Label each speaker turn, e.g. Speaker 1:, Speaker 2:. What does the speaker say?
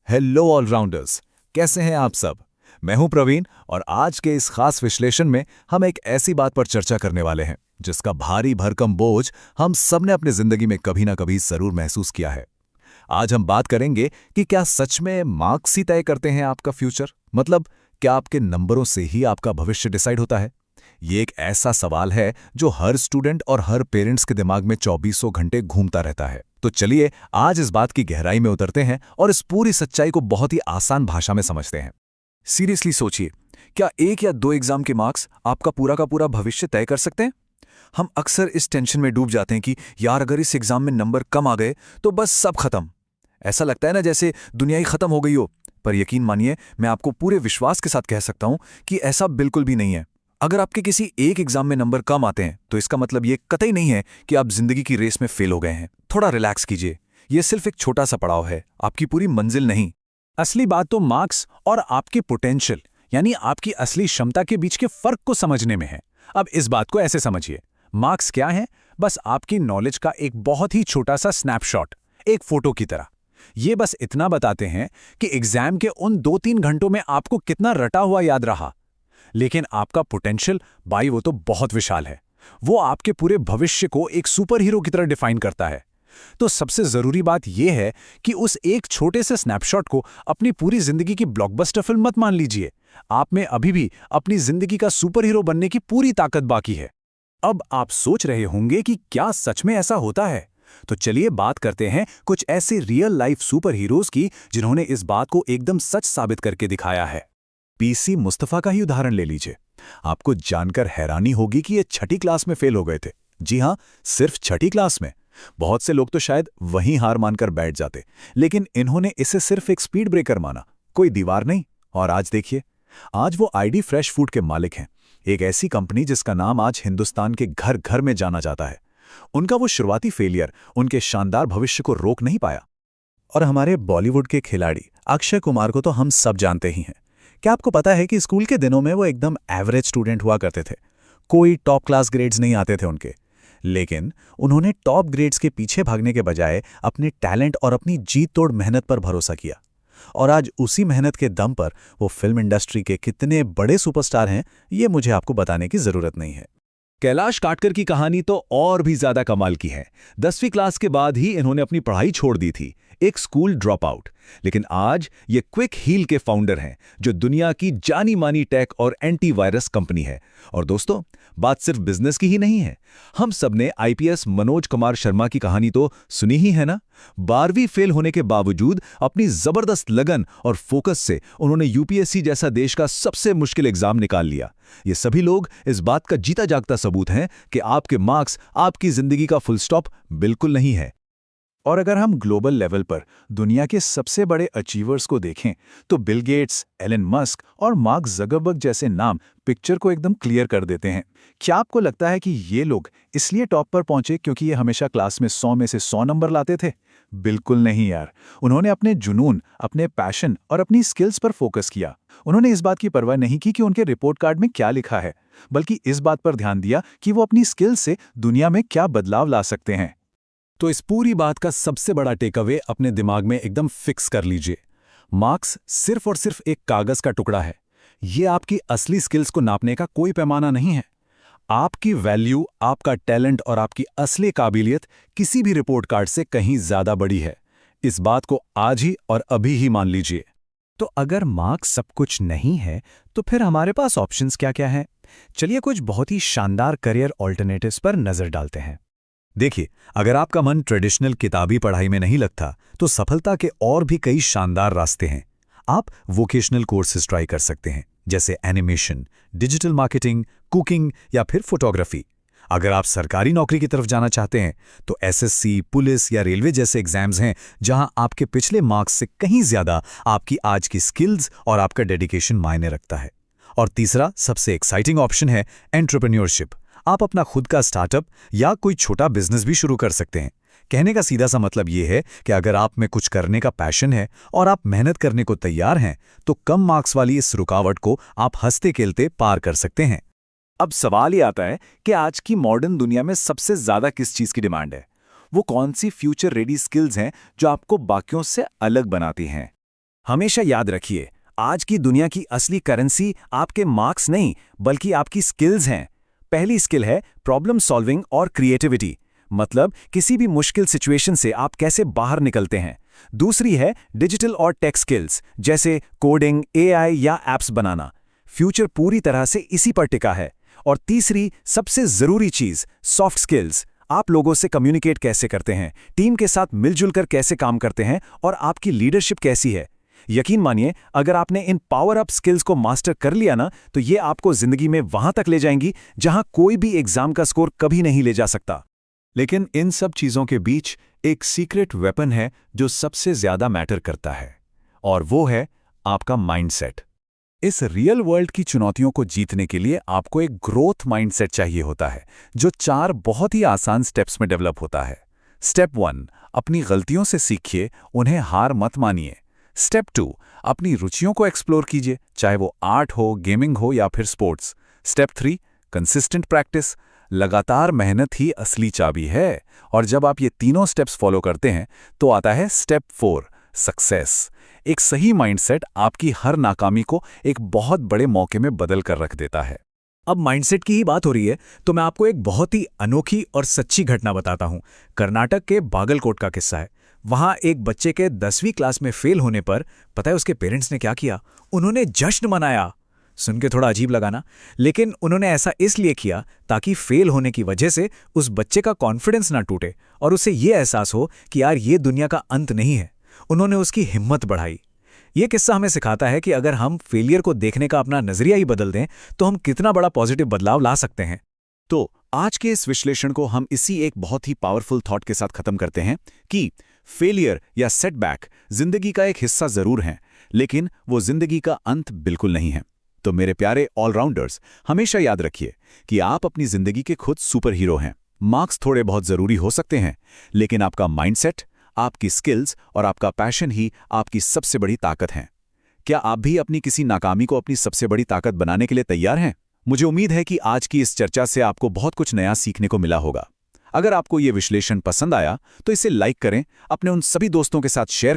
Speaker 1: Hello allrounders, कैसे हैं आप सब। मैं हूं प्रवीण और आज के इस खास विश्लेषण में हम एक ऐसी बात पर चर्चा करने वाले हैं जिसका भारी भरकम बोझ हम सबने अपनी जिंदगी में कभी ना कभी जरूर महसूस किया है। आज हम बात करेंगे कि क्या सच में मार्क्स ही तय करते हैं आपका फ्यूचर, मतलब क्या आपके नंबरों से ही आपका भविष्य डिसाइड होता है। ये एक ऐसा सवाल है जो हर स्टूडेंट और हर पेरेंट्स के दिमाग में चौबीसों घंटे घूमता रहता है। तो चलिए आज इस बात की गहराई में उतरते हैं और इस पूरी सच्चाई को बहुत ही आसान भाषा में समझते हैं।
Speaker 2: सीरियसली सोचिए, क्या एक या दो एग्जाम के मार्क्स आपका पूरा का पूरा भविष्य तय कर सकते हैं? हम अक्सर इस टेंशन में डूब जाते हैं कि यार अगर इस एग्जाम में नंबर कम आ गए तो बस सब खत्म। ऐसा लगता है ना जैसे दुनिया ही खत्म हो गई हो। पर यकीन मानिए, मैं आपको पूरे विश्वास के साथ कह सकता हूं कि ऐसा बिल्कुल भी नहीं है। अगर आपके किसी एक एग्जाम में नंबर कम आते हैं तो इसका मतलब ये कतई नहीं है कि आप जिंदगी की रेस में फेल हो गए हैं। थोड़ा रिलैक्स कीजिए, यह सिर्फ एक छोटा सा पड़ाव है, आपकी पूरी मंजिल नहीं।
Speaker 1: असली बात तो मार्क्स और आपकी पोटेंशियल यानी आपकी असली क्षमता के बीच के फर्क को समझने में है। अब इस बात को ऐसे समझिए, मार्क्स क्या है? बस आपकी नॉलेज का एक बहुत ही छोटा सा स्नैपशॉट, एक फोटो की तरह। ये बस इतना बताते हैं कि एग्जाम के उन 2-3 घंटों में आपको कितना रटा हुआ याद रहा। लेकिन आपका पोटेंशियल, भाई, वो तो बहुत विशाल है। वो आपके पूरे भविष्य को एक सुपर हीरो की तरह डिफाइन करता है। तो सबसे जरूरी बात यह है कि उस एक छोटे से स्नैपशॉट को अपनी पूरी जिंदगी की ब्लॉकबस्टर फिल्म मत मान लीजिए। आप में अभी भी अपनी जिंदगी का सुपर हीरो बनने की पूरी ताकत बाकी है। अब आप सोच रहे होंगे कि क्या सच में ऐसा होता है? तो चलिए बात करते हैं कुछ ऐसे रियल लाइफ सुपर हीरोज की जिन्होंने इस बात को एकदम सच साबित करके दिखाया है। पीसी मुस्तफा का ही उदाहरण ले लीजिए। आपको जानकर हैरानी होगी कि ये 6ठी क्लास में फेल हो गए थे। जी हां, सिर्फ 6ठी क्लास में। बहुत से लोग तो शायद वहीं हार मानकर बैठ जाते, लेकिन इन्होंने इसे सिर्फ एक स्पीड ब्रेकर माना, कोई दीवार नहीं। और आज देखिए, आज वो आईडी फ्रेश फूड के मालिक हैं, एक ऐसी कंपनी जिसका नाम आज हिंदुस्तान के घर घर में जाना जाता है। उनका वो शुरुआती फेलियर उनके शानदार भविष्य को रोक नहीं पाया। और हमारे बॉलीवुड के खिलाड़ी अक्षय कुमार को तो हम सब जानते ही हैं। क्या आपको पता है कि स्कूल के दिनों में वो एकदम एवरेज स्टूडेंट हुआ करते थे, कोई टॉप क्लास ग्रेड्स नहीं आते थे उनके। लेकिन उन्होंने टॉप ग्रेड्स के पीछे भागने के बजाय अपने टैलेंट और अपनी जीत तोड़ मेहनत पर भरोसा किया। और आज उसी मेहनत के दम पर वो फिल्म इंडस्ट्री के कितने बड़े सुपरस्टार हैं, ये मुझे आपको बताने की जरूरत नहीं है। कैलाश काटकर की कहानी तो और भी ज्यादा कमाल की है। 10वीं क्लास के बाद ही इन्होंने अपनी पढ़ाई छोड़ दी थी, एक स्कूल ड्रॉप आउट। लेकिन आज ये क्विक हील के फाउंडर हैं, जो दुनिया की जानी मानी टेक और एंटीवायरस कंपनी है। और दोस्तों, बात सिर्फ बिजनेस की ही नहीं है। हम सबने आईपीएस मनोज कुमार शर्मा की कहानी तो सुनी ही है ना। 12वीं फेल होने के बावजूद अपनी जबरदस्त लगन और फोकस से उन्होंने यूपीएससी जैसा देश का सबसे मुश्किल एग्जाम निकाल लिया। ये सभी लोग इस बात का जीता जागता सबूत हैं कि आपके मार्क्स आपकी जिंदगी का फुल स्टॉप बिल्कुल नहीं है। और अगर हम ग्लोबल लेवल पर दुनिया के सबसे बड़े अचीवर्स को देखें तो बिल गेट्स, एलन मस्क और मार्क ज़करबर्ग जैसे नाम पिक्चर को एकदम क्लियर कर देते हैं। क्या आपको लगता है कि ये लोग इसलिए टॉप पर पहुंचे क्योंकि ये हमेशा क्लास में 100 में से 100 नंबर लाते थे? बिल्कुल नहीं यार। उन्होंने अपने जुनून, अपने पैशन और अपनी स्किल्स पर फोकस किया। उन्होंने इस बात की परवाह नहीं की कि उनके रिपोर्ट कार्ड में क्या लिखा है, बल्कि इस बात पर ध्यान दिया कि वो अपनी स्किल्स से दुनिया में क्या बदलाव ला सकते हैं। तो इस पूरी बात का सबसे बड़ा टेकअवे अपने दिमाग में एकदम फिक्स कर लीजिए। मार्क्स सिर्फ और सिर्फ एक कागज का टुकड़ा है। ये आपकी असली स्किल्स को नापने का कोई पैमाना नहीं है। आपकी वैल्यू, आपका टैलेंट और आपकी असली काबिलियत किसी भी रिपोर्ट कार्ड से कहीं ज्यादा बड़ी है। इस बात को आज ही और अभी ही मान लीजिए। तो अगर मार्क्स सब कुछ नहीं है तो फिर हमारे पास ऑप्शंस क्या क्या हैं? चलिए कुछ बहुत ही शानदार करियर ऑल्टरनेटिव्स पर नजर डालते हैं। देखिए, अगर आपका मन ट्रेडिशनल किताबी पढ़ाई में नहीं लगता तो सफलता के और भी कई शानदार रास्ते हैं। आप वोकेशनल कोर्सेज ट्राई कर सकते हैं, जैसे एनिमेशन, डिजिटल मार्केटिंग, कुकिंग या फिर फोटोग्राफी। अगर आप सरकारी नौकरी की तरफ जाना चाहते हैं तो एसएससी, पुलिस या रेलवे जैसे एग्जाम्स हैं जहां आपके पिछले मार्क्स से कहीं ज्यादा आपकी आज की स्किल्स और आपका डेडिकेशन मायने रखता है। और तीसरा सबसे एक्साइटिंग ऑप्शन है एंटरप्रेन्योरशिप। आप अपना खुद का स्टार्टअप या कोई छोटा बिजनेस भी शुरू कर सकते हैं। कहने का सीधा सा मतलब ये है कि अगर आप में कुछ करने का पैशन है और आप मेहनत करने को तैयार हैं तो कम मार्क्स वाली इस रुकावट को आप हंसते खेलते पार कर सकते हैं। अब सवाल ये आता है कि आज की मॉडर्न दुनिया में सबसे ज्यादा किस चीज की डिमांड है? वो कौन सी फ्यूचर रेडी स्किल्स हैं जो आपको बाकियों से अलग बनाती हैं? हमेशा याद रखिए, आज की दुनिया की असली करेंसी आपके मार्क्स नहीं, बल्कि आपकी स्किल्स हैं। पहली स्किल है प्रॉब्लम सॉल्विंग और क्रिएटिविटी, मतलब किसी भी मुश्किल सिचुएशन से आप कैसे बाहर निकलते हैं। दूसरी है डिजिटल और टेक स्किल्स, जैसे कोडिंग, एआई या एप्स बनाना। फ्यूचर पूरी तरह से इसी पर टिका है। और तीसरी, सबसे जरूरी चीज, सॉफ्ट स्किल्स। आप लोगों से कम्युनिकेट कैसे करते हैं, टीम के साथ मिलजुल कर कैसे काम करते हैं, और आपकी लीडरशिप कैसी है। यकीन मानिए, अगर आपने इन पावर अप स्किल्स को मास्टर कर लिया ना, तो ये आपको जिंदगी में वहां तक ले जाएंगी जहां कोई भी एग्जाम का स्कोर कभी नहीं ले जा सकता। लेकिन इन सब चीजों के बीच एक सीक्रेट वेपन है जो सबसे ज्यादा मैटर करता है, और वो है आपका माइंडसेट। इस रियल वर्ल्ड की चुनौतियों को जीतने के लिए आपको एक ग्रोथ माइंडसेट चाहिए होता है, जो 4 बहुत ही आसान स्टेप्स में डेवलप होता है। स्टेप 1, अपनी गलतियों से सीखिए, उन्हें हार मत मानिए। स्टेप 2, अपनी रुचियों को एक्सप्लोर कीजिए, चाहे वो आर्ट हो, गेमिंग हो या फिर स्पोर्ट्स। स्टेप 3, कंसिस्टेंट प्रैक्टिस, लगातार मेहनत ही असली चाबी है। और जब आप ये तीनों स्टेप्स फॉलो करते हैं तो आता है स्टेप 4, सक्सेस। एक सही माइंडसेट आपकी हर नाकामी को एक बहुत बड़े मौके में बदल कर रख देता है। अब माइंडसेट की ही बात हो रही है, तो मैं आपको एक बहुत ही अनोखी और सच्ची घटना बताता हूं। कर्नाटक के बागलकोट का किस्सा है। वहां एक बच्चे के 10वीं क्लास में फेल होने पर पता है उसके पेरेंट्स ने क्या किया? उन्होंने जश्न मनाया। सुन के थोड़ा अजीब लगा ना, लेकिन उन्होंने ऐसा इसलिए किया ताकि फेल होने की वजह से उस बच्चे का कॉन्फिडेंस ना टूटे और उसे ये एहसास हो कि यार ये दुनिया का अंत नहीं है। उन्होंने उसकी हिम्मत बढ़ाई। ये किस्सा हमें सिखाता है कि अगर हम फेलियर को देखने का अपना नजरिया ही बदल दें तो हम कितना बड़ा पॉजिटिव बदलाव ला सकते हैं। तो आज के इस विश्लेषण को हम इसी एक बहुत ही पावरफुल थॉट के साथ खत्म करते हैं कि फेलियर या सेटबैक जिंदगी का एक हिस्सा जरूर है, लेकिन वो जिंदगी का अंत बिल्कुल नहीं है। तो मेरे प्यारे ऑलराउंडर्स, हमेशा याद रखिए कि आप अपनी जिंदगी के खुद सुपर हीरो हैं। मार्क्स थोड़े बहुत जरूरी हो सकते हैं, लेकिन आपका माइंडसेट, आपकी स्किल्स और आपका पैशन ही आपकी सबसे बड़ी ताकत हैं। क्या आप भी अपनी किसी नाकामी को अपनी सबसे बड़ी ताकत बनाने के लिए तैयार हैं? मुझे उम्मीद है कि आज की इस चर्चा से आपको बहुत कुछ नया सीखने को मिला होगा। अगर आपको ये विश्लेषण पसंद आया तो इसे लाइक करें, अपने उन सभी दोस्तों के साथ शेयर